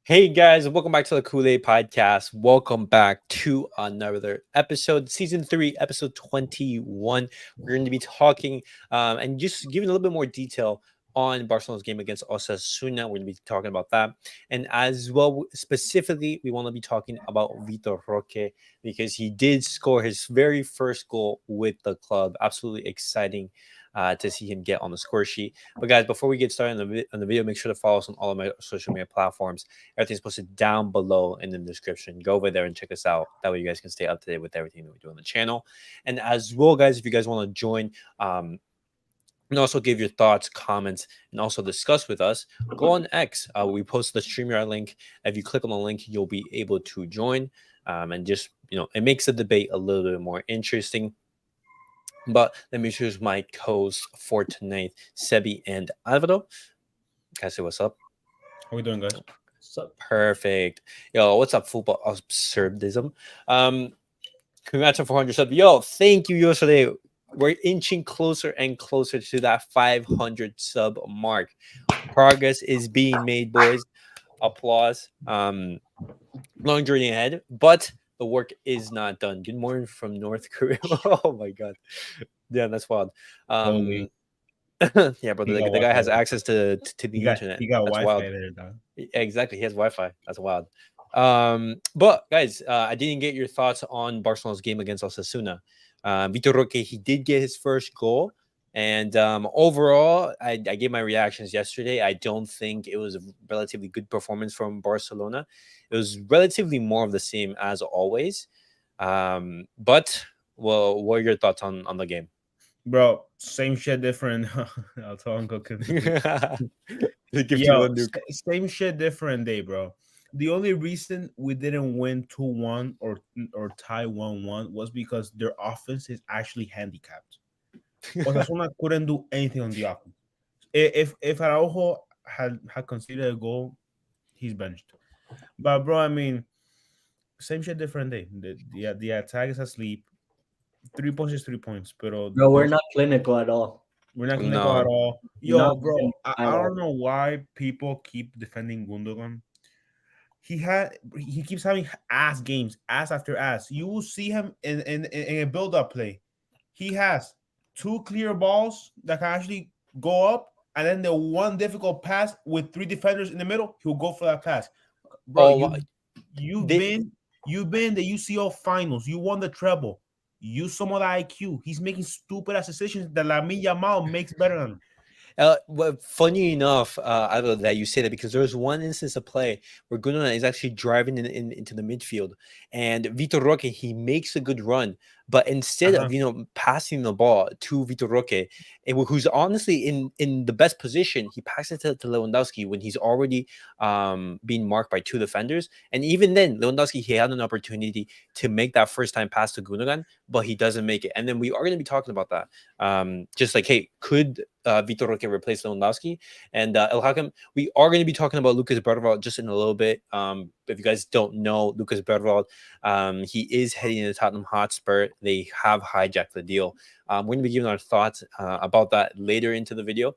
Hey guys, welcome back to the CulePodcast. Welcome back to another episode, season 3, episode 21. We're going to be talking and just giving a little bit more detail on Barcelona's game against Osasuna. We're going to be talking about that. And as well, specifically, we want to be talking about Vitor Roque because he did score his very first goal with the club. Absolutely exciting to see him get on the score sheet. But guys, before we get started on the video, make sure to follow us on all of my social media platforms. Everything's posted down below in the description. Go over there and check us out. That way you guys can stay up to date with everything that we do on the channel. And as well, guys, if you guys want to join and also give your thoughts, comments, and also discuss with us, go on X. We post the StreamYard link. If you click on the link, you'll be able to join. And just, it makes the debate a little bit more interesting. But let me choose my co-hosts for tonight, Sebi and Alvaro. Guys, say what's up. How we doing, guys? Perfect. Yo, what's up, football absurdism? Congrats on 400 subs. Yo, thank you, yesterday. We're inching closer and closer to that 500 sub mark. Progress is being made, boys. Applause. Long journey ahead, but the work is not done. Good morning from North Korea. Oh my god. Yeah, that's wild. Yeah, bro. The guy has access to the internet. He got that's Wi-Fi wild. there, dog. Exactly, he has Wi-Fi. That's wild. But guys, I didn't get your thoughts on Barcelona's game against Osasuna. Vitor Roque, he did get his first goal, and overall, I gave my reactions yesterday. I don't think it was a relatively good performance from Barcelona. It was relatively more of the same as always. But well, what are your thoughts on the game? Bro, same shit, different. I'll tell Uncle Yo, same shit, different day, bro. The only reason we didn't win 2-1 or tie 1-1 was because their offense is actually handicapped. Osasuna couldn't do anything on the offense. If Araujo had conceded a goal, he's benched. But bro, I mean, same shit, different day. The attack is asleep. 3 points is 3 points, but no, we're not clinical at all. We're not clinical at all. Yo, Not bro, I all. don't know why people keep defending Gundogan. He keeps having ass games, ass after ass. You will see him in a build-up play. He has 2 clear balls that can actually go up, and then the one difficult pass with 3 defenders in the middle, he'll go for that pass. Bro, you've been the UCL finals. You won the treble. Use some of the IQ. He's making stupid ass decisions that Lamine Yamal makes better than him. Well, funny enough, I don't know that you say that because there was one instance of play where Gundogan is actually driving into the midfield, and Vitor Roque, he makes a good run, but instead of passing the ball to Vitor Roque, who's honestly in the best position, he passes it to Lewandowski when he's already being marked by 2 defenders, and even then, Lewandowski, he had an opportunity to make that first time pass to Gundogan, but he doesn't make it, and then we are going to be talking about that, just like, hey, could Vitor Roque replace Lewandowski? And El Hakim, we are going to be talking about Lucas Bergvall just in a little bit. If you guys don't know, Lucas Bergvall, he is heading to Tottenham Hotspur. They have hijacked the deal. We're going to be giving our thoughts about that later into the video.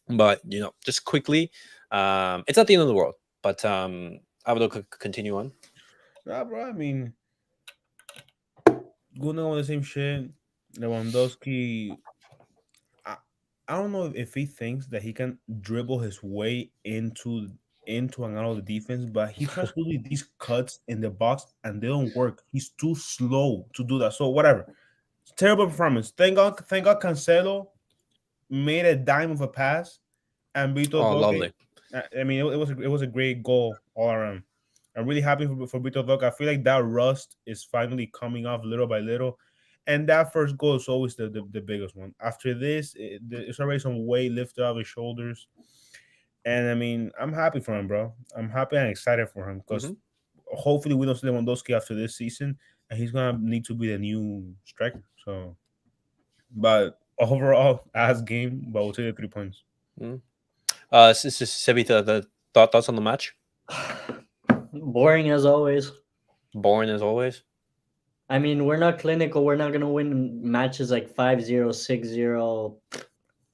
But, just quickly, it's not the end of the world. But I would continue on. Nah, bro, I mean, Gundogan with the same shit. Lewandowski, I don't know if he thinks that he can dribble his way into and out of the defense, but he tries to do these cuts in the box and they don't work. He's too slow to do that. So whatever. Terrible performance. Thank God Cancelo made a dime of a pass and Vitor Roque. Lovely. I mean, it was a great goal all around. I'm really happy for Vitor Roque. I feel like that rust is finally coming off little by little. And that first goal is always the biggest one. After this, it's already some weight lifted off his shoulders. And I mean, I'm happy for him, bro. I'm happy and excited for him because hopefully we don't see Lewandowski after this season, and he's gonna need to be the new striker. So, but overall, as game, but we'll take the 3 points. Sebi, the thoughts on the match? Boring as always. Boring as always. I mean, we're not clinical. We're not going to win matches like 5-0, 6-0,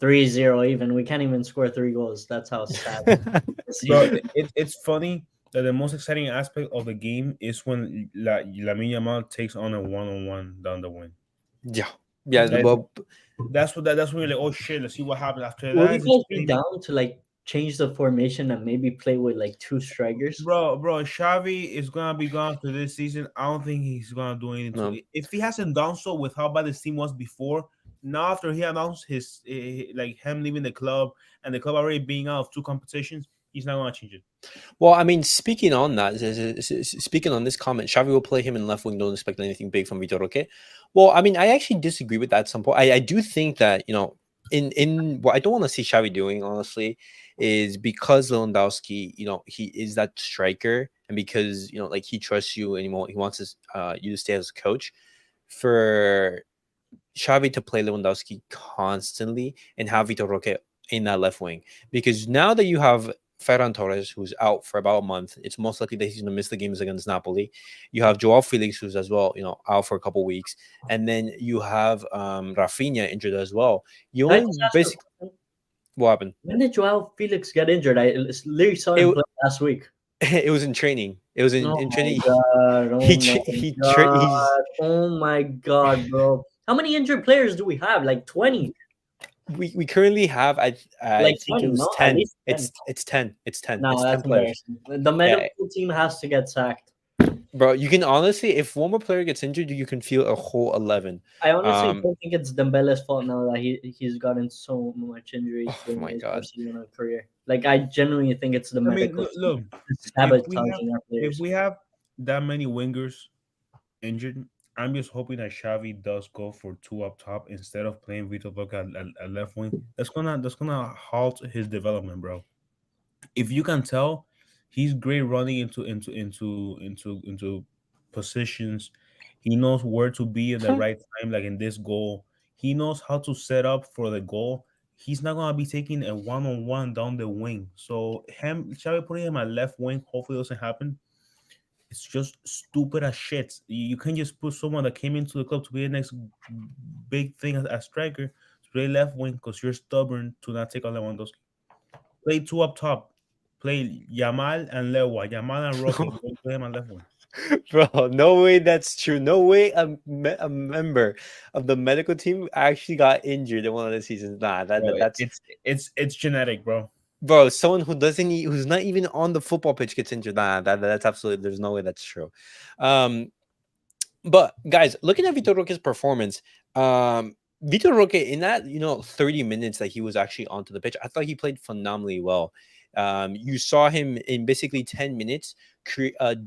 3-0 even. We can't even score 3 goals. That's how sad. Bro, it's funny. that the most exciting aspect of the game is when Lamine Yamal takes on a one-on-one down the wing. Yeah, yeah. That, Well, that's when you're like, oh shit, let's see what happens after Will that. you guys be down to like change the formation and maybe play with like two strikers? Bro, Xavi is gonna be gone for this season. I don't think he's gonna do anything to no. it. If he hasn't done so with how bad this team was before, now after he announced his like him leaving the club and the club already being out of two competitions, he's not gonna change it. Well, I mean, speaking on that, speaking on this comment, Xavi will play him in left wing. Don't expect anything big from Vitor Roque. Well, I mean, I actually disagree with that at some point. I do think that, in what I don't want to see Xavi doing, honestly, is because Lewandowski, he is that striker, and because like he trusts you and he wants you to stay as a coach. For Xavi to play Lewandowski constantly and have Vitor Roque in that left wing. Because now that you have Ferran Torres, who's out for about a month, it's most likely that he's going to miss the games against Napoli. You have Joao Felix, who's as well, out for a couple weeks. And then you have Rafinha injured as well. You Can I only just ask basically, a question? what happened? When did Joao Felix get injured? I literally saw him It, play last week. it was in training. It was Oh in my training. god! He, Oh my he's god! Oh my god, bro! How many injured players do we have? Like 20. we currently have I Like think it 20, was no? At 10. least 10. It's 10. It's 10. No, It's 10 that's players. embarrassing. The Yeah, medical team has to get sacked. bro, you can honestly, if one more player gets injured, you can feel a whole 11. I honestly Um, don't think it's Dembele's fault now that he's gotten so much injuries oh during my his god. Barcelona career. Like I genuinely think it's the I mean, medical look, team if we have sabotaging our if players. we have that many wingers injured, I'm just hoping that Xavi does go for two up top instead of playing Vitor Roque at left wing. That's gonna halt his development, bro. If you can tell, he's great running into positions. He knows where to be at the right time, like in this goal. He knows how to set up for the goal. He's not gonna be taking a one-on-one down the wing. So him Xavi putting him at left wing, hopefully doesn't happen. It's just stupid as shit. You can't just put someone that came into the club to be the next big thing as striker to play left wing because you're stubborn to not take on Lewandowski. Play two up top. Play Yamal and Lewa. Yamal and Roque. Don't play him on left wing. Bro, no way that's true. No way a member of the medical team actually got injured in one of the seasons. Nah, Bro, that's it's genetic, bro. bro. Someone who doesn't who's not even on the football pitch gets injured. Nah, that's absolutely. There's no way that's true. Um, but guys, looking at Vitor Roque's performance, Vitor Roque in that 30 minutes that he was actually onto the pitch, I thought he played phenomenally well. You saw him in basically 10 minutes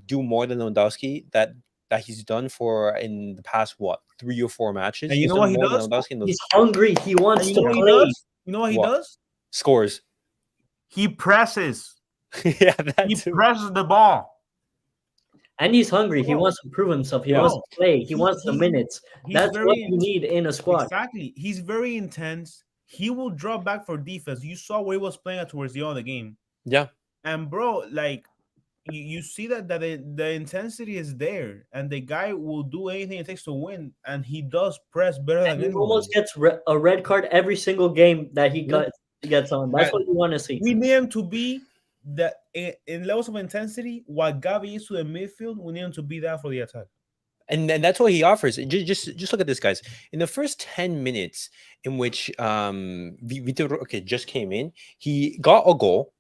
do more than Lewandowski that he's done for in the past 3 or 4 matches. And you He's know done what he more than does? Lewandowski in those He's hungry. He wants And you to know what he play. does? You know what he What? does? Scores. He presses. Yeah, He that's presses the ball. And he's hungry. He Bro, wants to prove himself. He Yeah. wants to play. He He- wants the he's- minutes. He's That's what very you need in a squad. exactly. He's very intense. He will drop back for defense. You saw where he was playing at towards the end of the game. yeah. And bro, like you see that the intensity is there, and the guy will do anything it takes to win, and he does press better than And he anyone. almost gets a red card every single game that he Yeah. gets on. That's And what you want to see. we need him to be that in levels of intensity. What Gavi is to the midfield, we need him to be that for the attack. And that's what he offers. Just look at this, guys. In the first 10 minutes in which Vitor Roque just came in, he got a goal.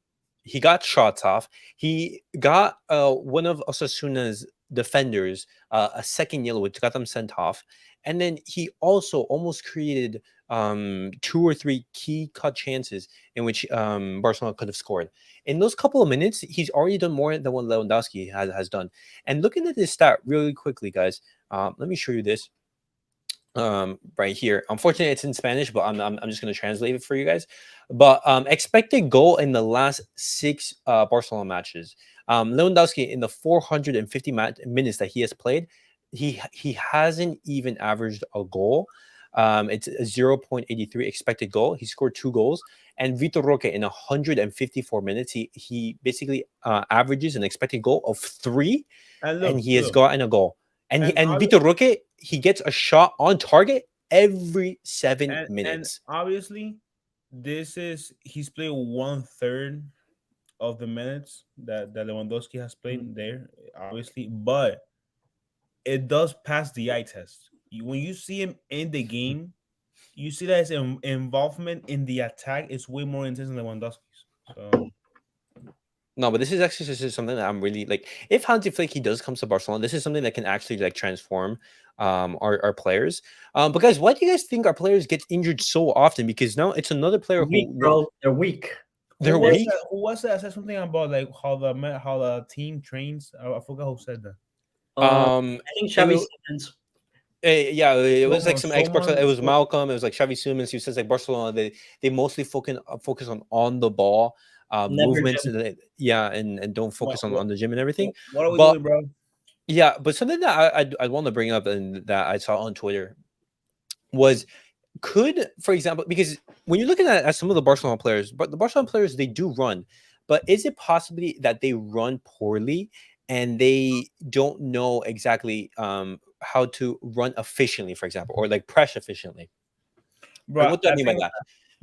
He got shots off. He got one of Osasuna's defenders a second yellow, which got them sent off. And then he also almost created 2 or 3 key cut chances in which Barcelona could have scored. In those couple of minutes, he's already done more than what Lewandowski has done. And looking at this stat really quickly, guys, let me show you this right here. Unfortunately, it's in Spanish, but I'm just going to translate it for you guys. But expected goal in the last 6 Barcelona matches. Lewandowski in the 450 minutes that he has played, he hasn't even averaged a goal. It's a 0.83 expected goal. He scored 2 goals. And Vitor Roque in 154 minutes, he basically averages an expected goal of 3, And look, and he has gotten a goal. And And Vitor Roque, he gets a shot on target every 7 and minutes. obviously, he's played 1/3 of the minutes that Lewandowski has Mm. played there, obviously, but it does pass the eye test. When you see him in the game, you see that his involvement in the attack is way more intense than Lewandowski's. So No, but this is actually just something that I'm really like. If Hansi Flick he does come to Barcelona, this is something that can actually like transform our players. But guys, why do you guys think our players get injured so often? Because now it's another player They're weak, who bro. They're weak. they're They're, weak. who was that said something about like how the team trains? I forgot who said that. I think It, Xavi Simons. yeah, it was like Someone, some experts. It someone, was Malcolm. It was like Xavi Simons. Who says like Barcelona they mostly focus on the ball Never movements. gym. Yeah, and don't what, focus on what, the gym and everything. what are we But doing, bro? yeah, but something that I want to bring up and that I saw on Twitter was could, for example, because when you're looking at some of the Barcelona players, but the Barcelona players they do run, but is it possibly that they run poorly and they don't know exactly how to run efficiently, for example, or like press efficiently? And Bro, what do I mean by that?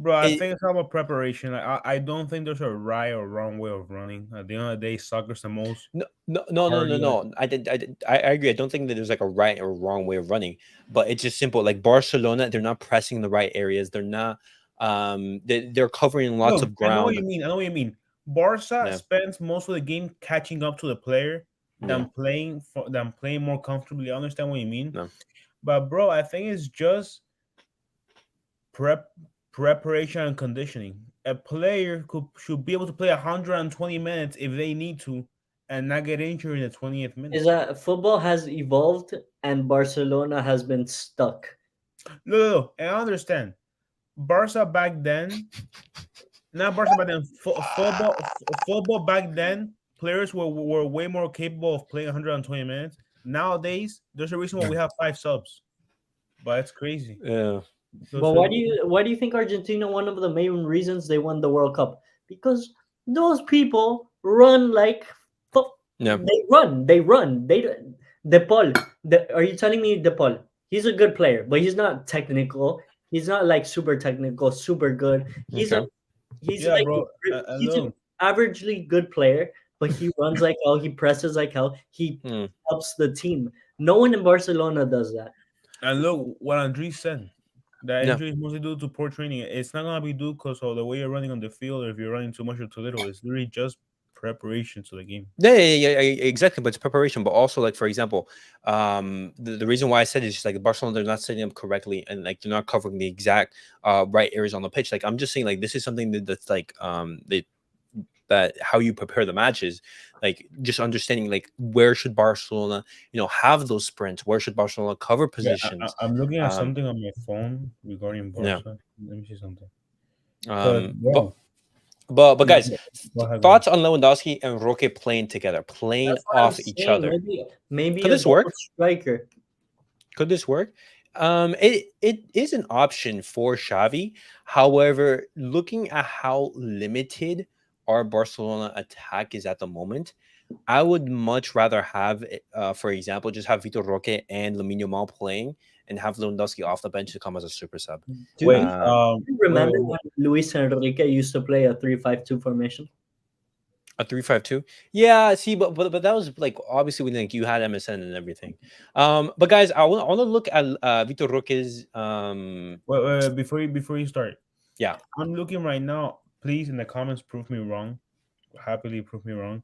I It, think it's all about preparation. Like, I don't think there's a right or wrong way of running. At the end of the day, soccer's the most cardio. no. I agree. I don't think that there's like a right or wrong way of running, but it's just simple. Like Barcelona, they're not pressing the right areas. They're not. They're covering lots Look, of I know what ground. you mean. I know what you mean. Barca Yeah, spends most of the game catching up to the player yeah, than playing more comfortably. I understand what you mean, no. but bro, I think it's just prep preparation and conditioning. A player should be able to play 120 minutes if they need to, and not get injured in the 20th minute. Is that football has evolved and Barcelona has been stuck. No, I understand. Barca back then, not Barca back then. Football back then, players were way more capable of playing 120 minutes. Nowadays, there's a reason why we have 5 subs, but it's crazy. Yeah, But why do you think Argentina one of the main reasons they won the World Cup? Because those people run like yeah. they run. De Paul. Are you telling me De Paul? He's a good player, but he's not technical. He's not like super technical, super good. Okay. He's Yeah, like bro. he's an Look, averagely good player, but he runs like hell. He presses like hell. He Hmm. helps the team. No one in Barcelona does that. and look what Andres said. That Yeah. injury is mostly due to poor training. It's not gonna be due because of the way you're running on the field, or if you're running too much or too little. It's literally just preparation to the game. Exactly. But it's preparation. But also, like for example, the reason why I said is just like Barcelona, they're not setting up correctly, and like they're not covering the exact right areas on the pitch. Like I'm just saying, like this is something that's like that how you prepare the matches, like just understanding like where should Barcelona, have those sprints, where should Barcelona cover Yeah, positions. I'm looking at Um, something on my phone regarding yeah. Barca. Let me see something. Cause But bro, but guys, go ahead, go ahead. thoughts on Lewandowski and Roque playing together, playing That's what I'm off each saying. other? Maybe Could a this double work? striker. Could this work? It is an option for Xavi. However, looking at how limited our Barcelona attack is at the moment, I would much rather have, for example, just have Vitor Roque and Lamine Yamal playing, and have Lewandowski off the bench to come as a super sub. Do Wait, you wait, remember wait. when Luis Enrique used to play a 3-5-2 formation? A 3-5-2. Yeah, see, but that was like obviously when like you had MSN and everything. But guys, I want to look at Vitor Roque's Wait, before you start, yeah. I'm looking right now. Please in the comments prove me wrong. Happily prove me wrong.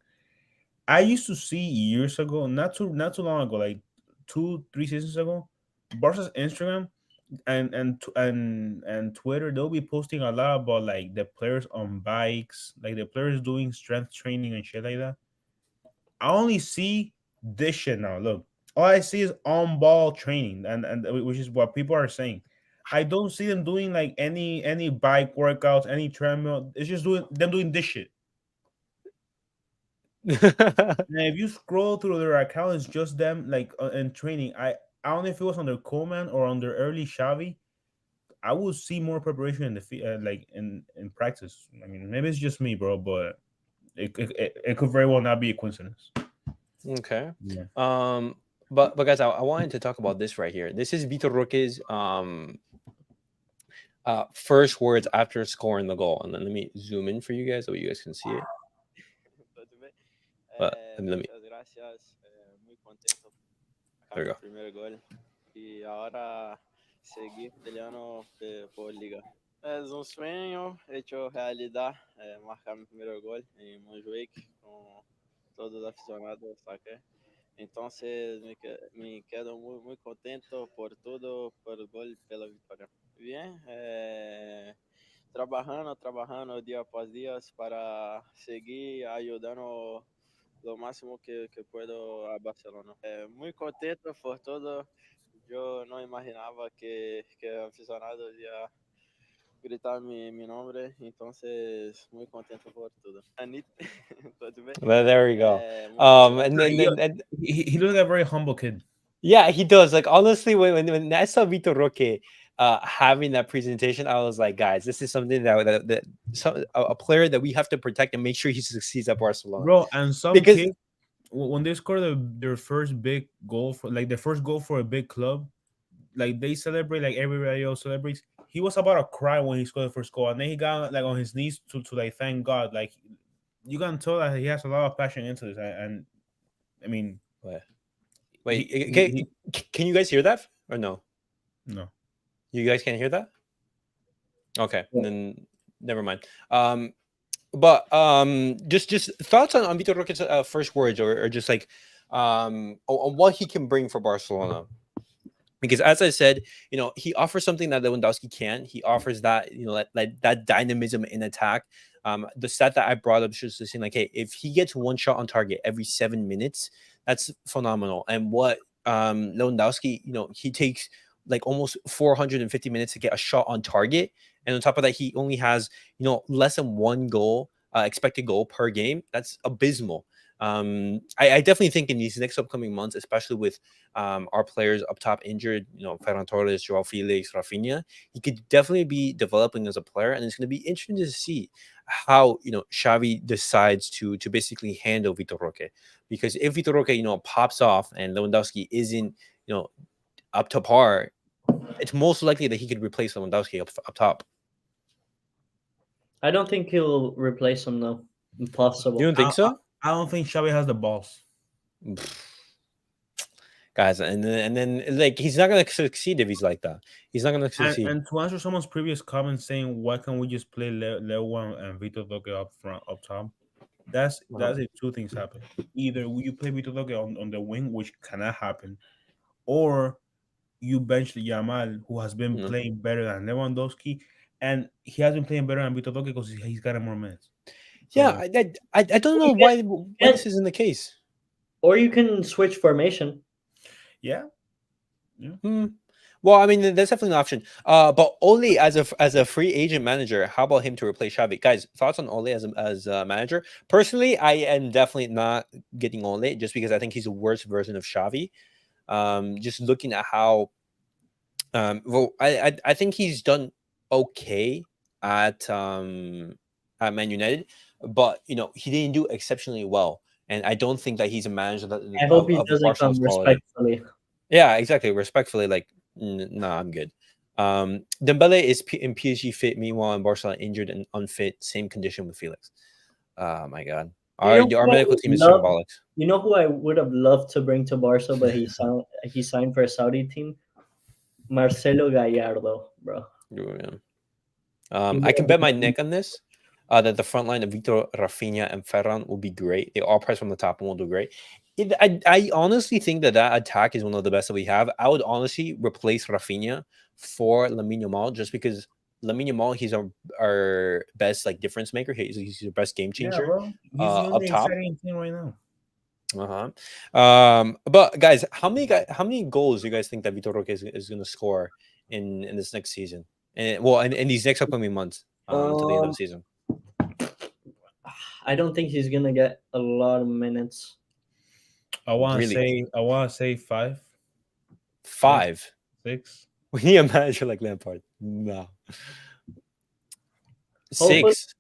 I used to see years ago, not too long ago, like 2 3 seasons ago, Barca's Instagram and Twitter, they'll be posting a lot about like the players on bikes, like the players doing strength training and shit like that. I only see this shit now. Look, all I see is on ball training, and which is what people are saying. I don't see them doing like any bike workouts, any treadmill. It's just doing this shit. And if you scroll through their account, it's just them like in training. I don't know if it was under Coleman or under early Xavi. I would see more preparation in the like in practice. I mean, maybe it's just me, bro, but it could very well not be a coincidence. Okay. Yeah. But guys, I wanted to talk about this right here. This is Vitor Roque's first words after scoring the goal, and then let me zoom in for you guys so you guys can see it. But let me. Muchas gracias. Muy contento There por we mi go. primer gol y ahora seguir peleando por liga. Es un sueño hecho realidad, marcar mi primer gol en Montjuic con todos los aficionados acá. Entonces me quedo muy contento por todo, por el gol, pela vitória. Bien, trabajando día após día para seguir ayudando lo máximo que puedo a Barcelona. Muy contento por todo. Yo no imaginaba que aficionados iba gritar mi nombre, entonces muy contento por todo. Anit, tudo bem? Well, there we go. Muito obrigado. And Right, then yo, and he looks like a very humble kid. yeah, he does. Like honestly, when I saw Vitor Roque having that presentation, I was like, guys, this is something that a player that we have to protect and make sure he succeeds at Barcelona. Bro, and some Because kid when they score their first big goal for like their first goal for a big club, like they celebrate like everybody else celebrates. He was about to cry when he scored the first goal, and then he got like on his knees to like thank God. Like you can tell that he has a lot of passion into this, and I mean, wait, he can you guys hear that or no? no. You guys can't hear that? Okay, Yeah. then never mind. But just thoughts on Vitor Roque's first words, or just like on what he can bring for Barcelona. Because as I said, he offers something that Lewandowski can. He offers that, that dynamism in attack. The stat that I brought up shows saying like, hey, if he gets one shot on target every 7 minutes, that's phenomenal. And what Lewandowski, he takes like almost 450 minutes to get a shot on target. And on top of that, he only has, less than one goal, expected goal per game. That's abysmal. I definitely think in these next upcoming months, especially with our players up top injured, Ferran Torres, Joao Felix, Rafinha, he could definitely be developing as a player, and it's going to be interesting to see how Xavi decides to basically handle Vitor Roque, because if Vitor Roque pops off and Lewandowski isn't up to par, it's most likely that he could replace Lewandowski up top. I don't think he'll replace him though. Impossible. You don't think so? I don't think Xavi has the balls. Guys, and then like he's not gonna succeed if he's like that. He's not gonna succeed. And to answer someone's previous comment saying why can't we just play Leo and Vitor Roque up front up top, that's if two things happen. Either you play Vitor Roque on the wing, which cannot happen, or you bench Yamal, who has been playing better than Lewandowski, and he has been playing better than Vitor Roque because he's got more minutes. Yeah, I don't know why this isn't the case. Or you can switch formation. Yeah. Well, I mean, that's definitely an option. But Ole as a free agent manager, how about him to replace Xavi? Guys, thoughts on Ole as a manager? Personally, I am definitely not getting Ole just because I think he's a worse version of Xavi. Just looking at how, I think he's done okay at Man United, but he didn't do exceptionally well. And I don't think that he's a manager I hope he of doesn't come Barcelona's quality. respectfully. Yeah, exactly. Respectfully, like, nah, I'm good. Dembele is in PSG fit, meanwhile in Barcelona injured and unfit. Same condition with Felix. Oh my God, our medical team is symbolic. You know who I would have loved to bring to Barca, but he signed for a Saudi team? Marcelo Gallardo, bro. Yeah. I can bet my neck on this. That the front line of Vitor, Rafinha, and Ferran will be great. They all press from the top and will do great. I honestly think that attack is one of the best that we have. I would honestly replace Rafinha for Lamine Yamal just because Lamine Yamal, he's our best like difference maker. He's your best game changer. Yeah, bro. He's the only exciting team right now. But guys, how many goals do you guys think that Vitor Roque is going to score in this next season? And in these next upcoming months to the end of the season. I don't think he's gonna get a lot of minutes. I want to say 5. 5? 6. We need a manager like Lampard. No. 6.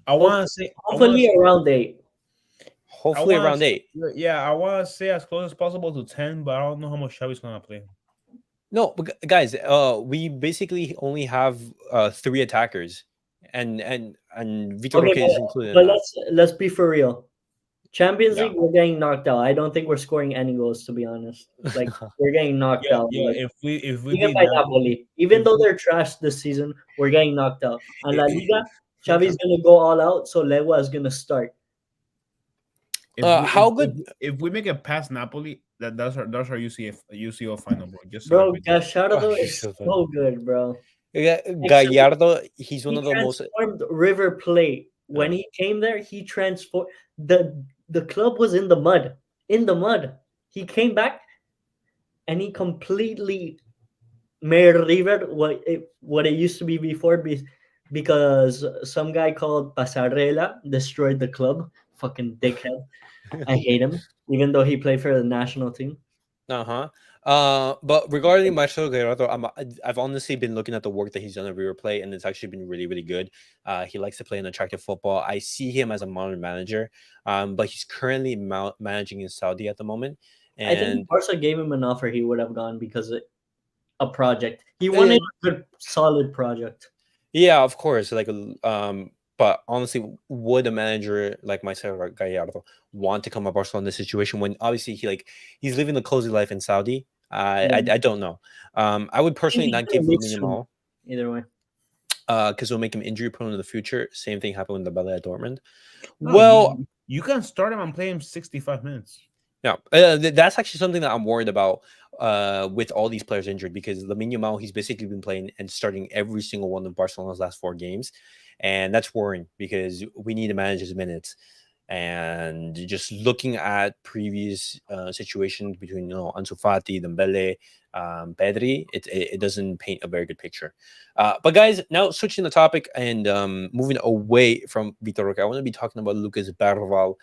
I want to say hopefully around 8. Hopefully around 8. Yeah, I want to say as close as possible to 10, but I don't know how much Xavi's gonna play. No, but guys, we basically only have 3 attackers, and Vitor Roque is included. But let's be for real. Champions Yeah, League, we're getting knocked out. I don't think we're scoring any goals, to be honest. Like we're getting knocked yeah, out. yeah. Like If we even beat by Napoli, Napoli, even if though we they're trash this season, we're getting knocked out. And La if, Liga, okay. Xavi's gonna go all out, so Lewa is gonna start. if we How good? if we make it past Napoli, that's our UCL final, bro. Just Bro, celebrate that. Oh, Gallardo you're is so funny. so good, bro. Yeah, Actually, Gallardo, he's one he of the most. transformed River Plate. When Uh, he came there, he transformed the club was in the mud. In the mud. He came back and he completely made River what it used to be before because some guy called Pasarela destroyed the club. Fucking dickhead. I hate him, even though he played for the national team. uh-huh. But regarding Marcelo Gallardo, I've honestly been looking at the work that he's done at River Plate, and it's actually been really, really good. He likes to play an attractive football. I see him as a modern manager, but he's currently managing in Saudi at the moment, I think and Barca gave him an offer he would have gone because a project. He uh, wanted a good, solid project. yeah, of course. But honestly, would a manager like Marcelo Gallardo want to come to Barcelona in this situation when obviously he's living the cozy life in Saudi? Yeah. I don't know. I would I think personally he's not gonna give leave Lamine soon. Yamal Either way. because it'll make him injury prone in the future. Same thing happened with the Bale at Dortmund. No, Well, you can start him and play him 65 minutes. yeah, that's actually something that I'm worried about with all these players injured because Lamine Yamal, he's basically been playing and starting every single one of Barcelona's last 4 games. And that's worrying because we need to manage his minutes. And just looking at previous situations between Ansu Fati, Dembele, Pedri, it doesn't paint a very good picture. But guys, now switching the topic and moving away from Vitor Roque, I want to be talking about Lucas Berval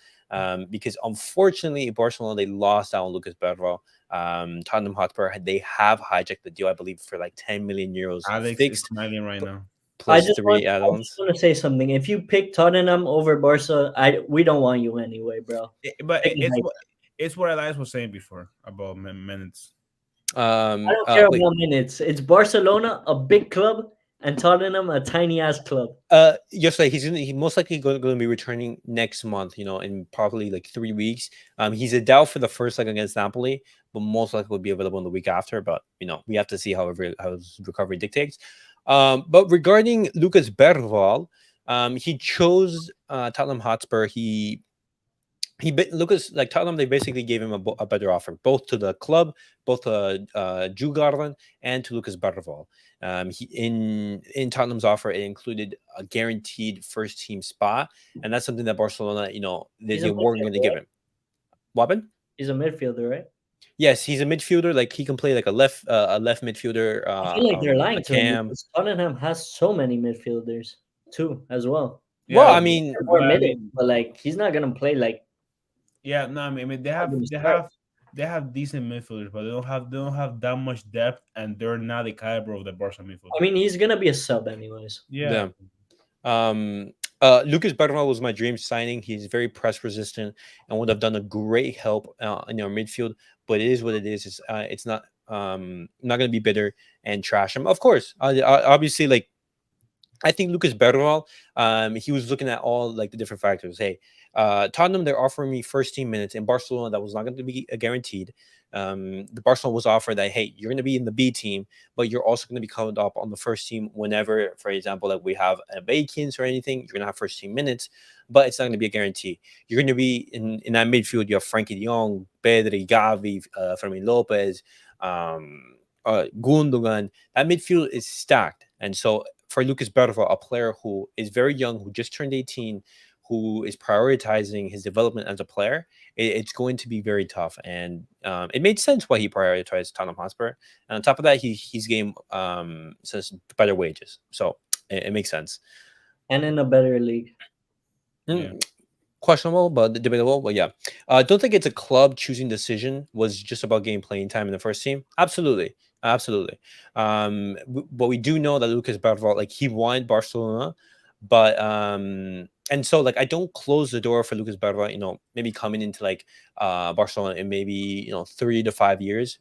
because unfortunately Barcelona they lost out on Lucas Berval. Tottenham Hotspur they have hijacked the deal, I believe, for like 10 million euros Alex is fixed smiling right now. plus three add-ons. want to say something. If you pick Tottenham over Barca, we don't want you anyway, bro. But Pick it's United. what Elias was saying before about minutes. I don't care Wait, about minutes. It's Barcelona, a big club, and Tottenham, a tiny ass club. yes, like he most likely going to be returning next month. In probably like 3 weeks. He's a doubt for the first leg against Napoli, but most likely will be available in the week after. But we have to see how his recovery dictates. But regarding Lucas Berval, he chose Tottenham Hotspur. Lucas like Tottenham. They basically gave him a better offer, both to the club, both to Djurgården and to Lucas Berval. In Tottenham's offer, it included a guaranteed first team spot, and that's something that Barcelona, He's they a weren't going to midfielder, give right? him. What? He's a midfielder, right? Yes, he's a midfielder. Like he can play like a left midfielder, I feel like they're a lying to him cam. because Tottenham has so many midfielders too, as well. Well, Yeah, I mean, Or but I middle, mean, but like he's not gonna play like yeah, no, I mean not gonna start. they have decent midfielders, but they don't have that much depth, and they're not the caliber of the Barca midfield. I mean, he's gonna be a sub anyways. Yeah, yeah. Lucas Bergman was my dream signing. He's very press resistant and would have done a great help in our midfield. But it is what it is. It's not going to be bitter and trash him. Of course, obviously, like I think Lucas Bergman, he was looking at all like the different factors. Hey, Tottenham, they're offering me first team minutes in Barcelona. That was not going to be guaranteed. The Barcelona was offered that, hey, you're going to be in the B team, but you're also going to be called up on the first team whenever, for example, like we have a vacance or anything, you're going to have first team minutes, but it's not going to be a guarantee. You're going to be in that midfield. You have Frankie de Jong, Pedri, Gavi, Fermin Lopez, Gundogan. That midfield is stacked. And so for Lucas Bergman, a player who is very young, who just turned 18, who is prioritizing his development as a player, it's going to be very tough. And it made sense why he prioritized Tottenham Hotspur. And on top of that, he's getting says better wages. So it makes sense. And in a better league. yeah. Questionable, but debatable. But yeah, don't think it's a club choosing decision was just about getting playing time in the first team. Absolutely, absolutely. But we do know that Lucas Bergval, like he wanted Barcelona, but and so like I don't close the door for Lucas Bergval. Maybe coming into like Barcelona in maybe 3 to 5 years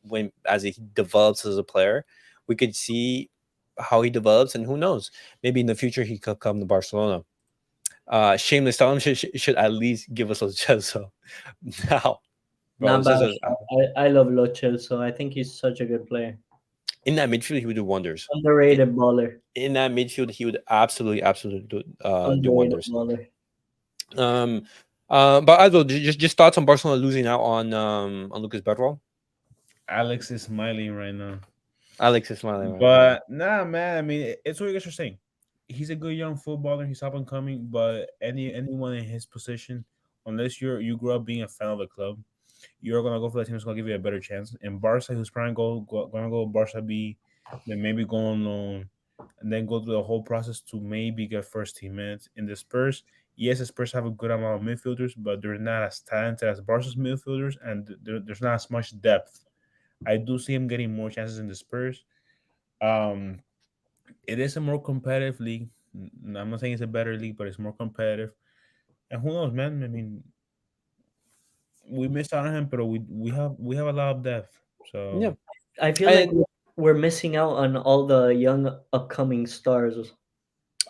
when as he develops as a player, we could see how he develops, and who knows, maybe in the future he could come to Barcelona. Shameless, tell him should at least give us Lo Celso. Now, bro, Not this bad. is I love Lo Celso. I think he's such a good player. in that midfield he would do wonders. Underrated baller. In that midfield he would absolutely do Underrated wonders. baller. Um, but Aldo, just thoughts on Barcelona losing out on Lucas Berro. Alex is smiling right now. Alex is smiling right now. But nah, man. I mean, it's what you guys are saying. He's a good young footballer. He's up and coming. But anyone in his position, unless you grew up being a fan of the club, you're gonna go for the team that's gonna give you a better chance. And Barca, who's probably gonna go Barca B, then maybe go on loan, and then go through the whole process to maybe get first team minutes. In the Spurs, yes, the Spurs have a good amount of midfielders, but they're not as talented as Barca's midfielders, and there's not as much depth. I do see him getting more chances in the Spurs. Um, it is a more competitive league. I'm not saying it's a better league, but it's more competitive. And who knows, man? I mean, we missed out on him, but we have a lot of depth. Yeah, So I feel like and we're missing out on all the young upcoming stars.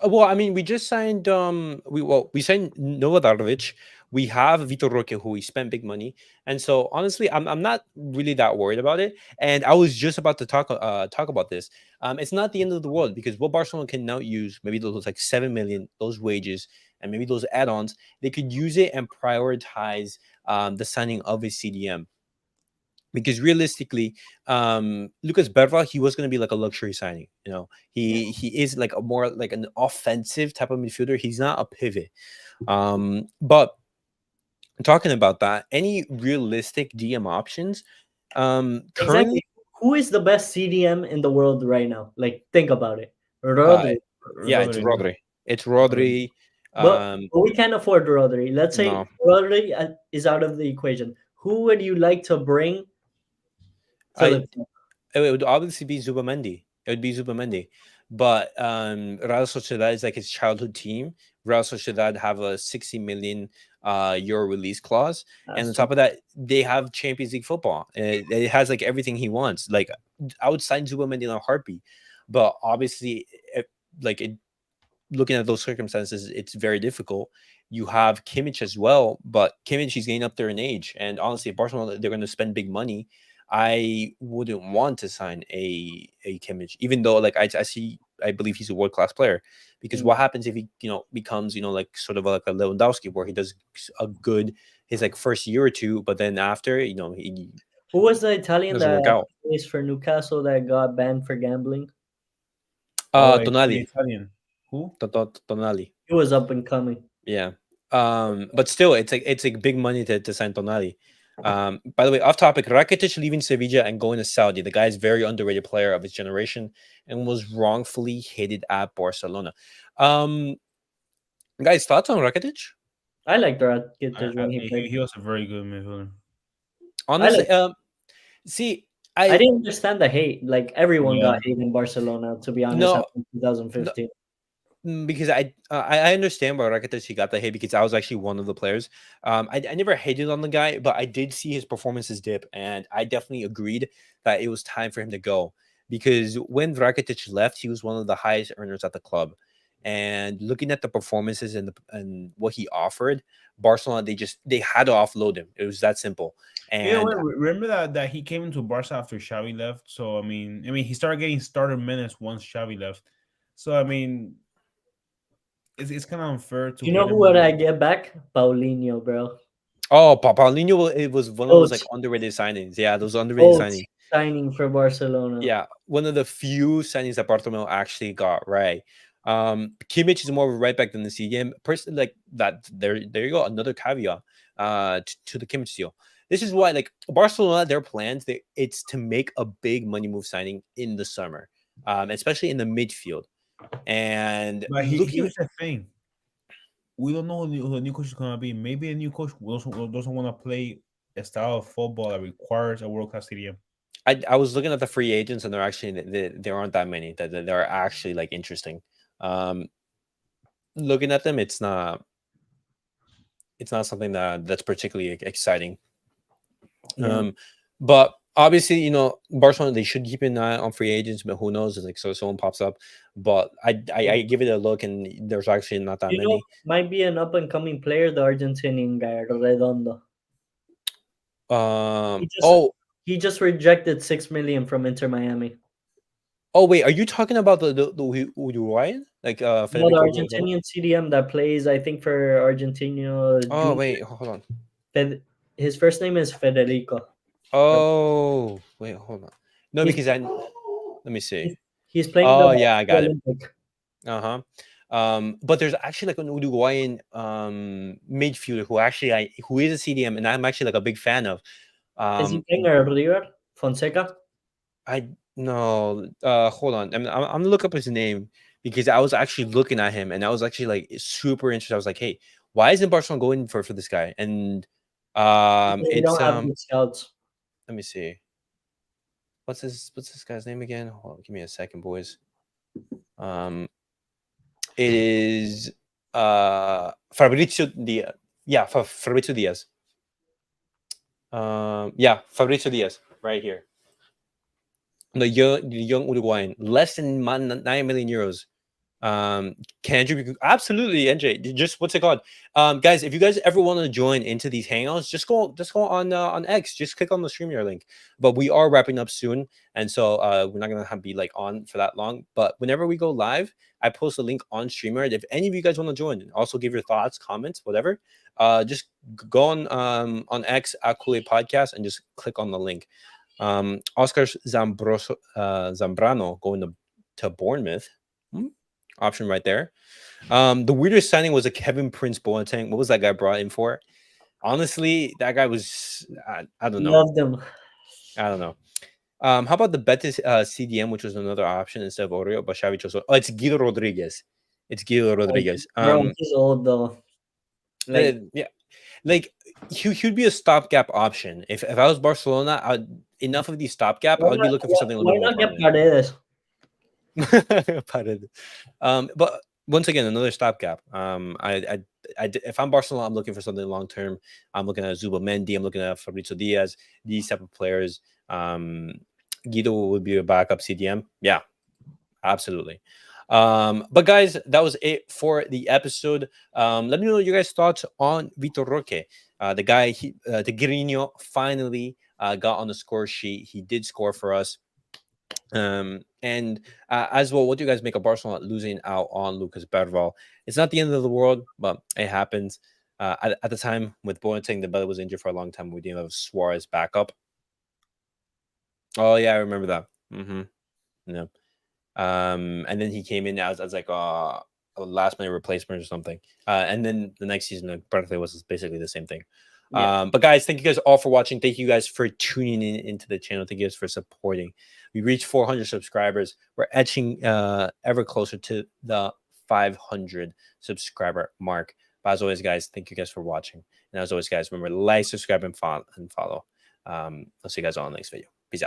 well, I mean, we just signed we signed Novodarovic. We have Vitor Roque, who we spent big money, and so honestly, I'm not really that worried about it. And I was just about to talk about this. It's not the end of the world because what Barcelona can now use, maybe those like 7 million, those wages, and maybe those add-ons, they could use it and prioritize the signing of a CDM. Because realistically, Lucas Berra, he was going to be like a luxury signing. He is like a more like an offensive type of midfielder. He's not a pivot. But talking about that, any realistic DM options? Currently, Exactly. Who is the best CDM in the world right now? Like, think about it. uh, Rodri. yeah, it's Rodri, Rodri. It's Rodri. But Um, we can't afford Rodri. Let's say no, Rodri is out of the equation. Who would you like to bring to I the club? it would obviously be Zubamendi. It would be Zubamendi. But Real Sociedad is like his childhood team. Real Sociedad have a 60 million euro release clause. And on That's top of that, they have Champions League football. It has like everything he wants. Like I would sign Zubamendi in a heartbeat. But obviously, like looking at those circumstances, it's very difficult. You have Kimmich as well, but Kimmich he's getting up there in age, and honestly, if Barcelona they're going to spend big money, I wouldn't want to sign a Kimmich, even though like I believe he's a world class player, because what happens if he becomes like sort of like a Lewandowski where he does a good his like first year or two, but then after he Who was the Italian doesn't that work out. plays for Newcastle that got banned for gambling? oh, Tonali, Italian. Who? Tonali. He was up and coming. Yeah. But still, it's like big money to sign Tonali. By the way, off topic, Rakitic leaving Sevilla and going to Saudi. The guy is very underrated player of his generation and was wrongfully hated at Barcelona. Um, guys, thoughts on Rakitic? I liked Rakitic when he played. He was a very good midfielder. I Honestly, like. see, I didn't understand the hate. Like everyone Yeah. got hate in Barcelona. To be honest, no, after 2015. because I understand why Rakitic he got the hate because I was actually one of the players. I never hated on the guy, but I did see his performances dip, and I definitely agreed that it was time for him to go because when Rakitic left, he was one of the highest earners at the club. And looking at the performances and what he offered, Barcelona they had to offload him. It was that simple. You know And what? Remember that he came into Barca after Xavi left. So I mean, he started getting starter minutes once Xavi left. So I mean, it's kind of unfair to You know hate who him. would I get back? Paulinho, bro. oh, Paulinho, it was one of those like Coach, underrated signings. Yeah, those underrated coach signings. signing for Barcelona. Yeah, one of the few signings that Bartomeu actually got right. Kimmich is more of a right back than the CDM. Personally, like that. There you go. Another caveat to the Kimmich deal. This is why, like Barcelona, their plans, it's to make a big money move signing in the summer, especially in the midfield. And But looking, here's the thing: we don't know who the new coach is gonna be. Maybe a new coach doesn't want to play a style of football that requires a world class stadium. I was looking at the free agents, and they're actually there aren't that many that are actually like interesting. Um, looking at them, it's not something that's particularly exciting. Yeah. But obviously, Barcelona, they should keep an eye on free agents, but who knows? It's like, so someone pops up. But I give it a look, and there's actually not that You know, many. might be an up and coming player, the Argentinian guy, Redondo. He just Oh, he just rejected 6 million from Inter Miami. oh, wait, are you talking about the Uruguayan, like No, the Federico Redondo? Argentinian CDM that plays, I think, for Argentina Oh, Junior. wait, hold on. His first name is Federico. Oh, wait, hold on. No, He's because let me see. he's playing Oh, the yeah, I got it. Olympic. Uh-huh. But there's actually like an Uruguayan midfielder who is a CDM, and I'm actually like a big fan of. Is he Um, playing at River? Fonseca? I no, hold on. I'm gonna look up his name because I was actually looking at him and I was actually like super interested. I was like, hey, why isn't Barcelona going for this guy? And They it's don't have good scouts. let me see. What's this guy's name again? Hold on, give me a second, boys. It is Fabrizio Diaz. Yeah, Fabrizio Diaz. Yeah, Fabrizio Diaz, right here. The young Uruguayan, less than 9 million euros. Can Andrew absolutely NJ? Just what's it called? Guys, if you guys ever want to join into these hangouts, just go on X. Just click on the StreamYard link. But we are wrapping up soon, and so we're not gonna be like on for that long. But whenever we go live, I post a link on StreamYard. If any of you guys want to join, and also give your thoughts, comments, whatever, just go on X at CulePodcast and just click on the link. Oscar Zambrano going to Bournemouth. Option right there. The weirdest signing was a Kevin Prince Boateng. What was that guy brought in for? Honestly, that guy was I don't know. Loved him. I don't know. How about the Betis CDM, which was another option instead of Oreo, but Xavi chose. Oh, it's Guido Rodriguez. It's Guido Rodriguez. Bro, he's old though. Like, Yeah, like he'd be a stopgap option. If I was Barcelona, enough of these stopgap. I would be looking for something a little why bit more not get Paredes? permanent. But once again, another stopgap. If I'm Barcelona, I'm looking for something long term. I'm looking at Zubamendi. I'm looking at Fabrizio Diaz. These type of players. Guido would be a backup CDM. Yeah, absolutely. But guys, that was it for the episode. Let me know your guys' thoughts on Vitor Roque. The guy, the Guirino finally got on the score sheet. He did score for us. And as well, what do you guys make of Barcelona losing out on Lucas Berval? It's not the end of the world, but it happens. At the time, with Boateng, the belly was injured for a long time. We didn't have Suarez backup. Oh yeah, I remember that. Yeah. And then he came in as like a last minute replacement or something. And then the next season, Berkeley was basically the same thing. Yeah. But guys, thank you guys all for watching. Thank you guys for tuning into the channel. Thank you guys for supporting. We reached 400 subscribers. We're edging ever closer to the 500 subscriber mark. But as always, guys, thank you guys for watching. And as always, guys, remember to like, subscribe, and follow. I'll see you guys all in the next video.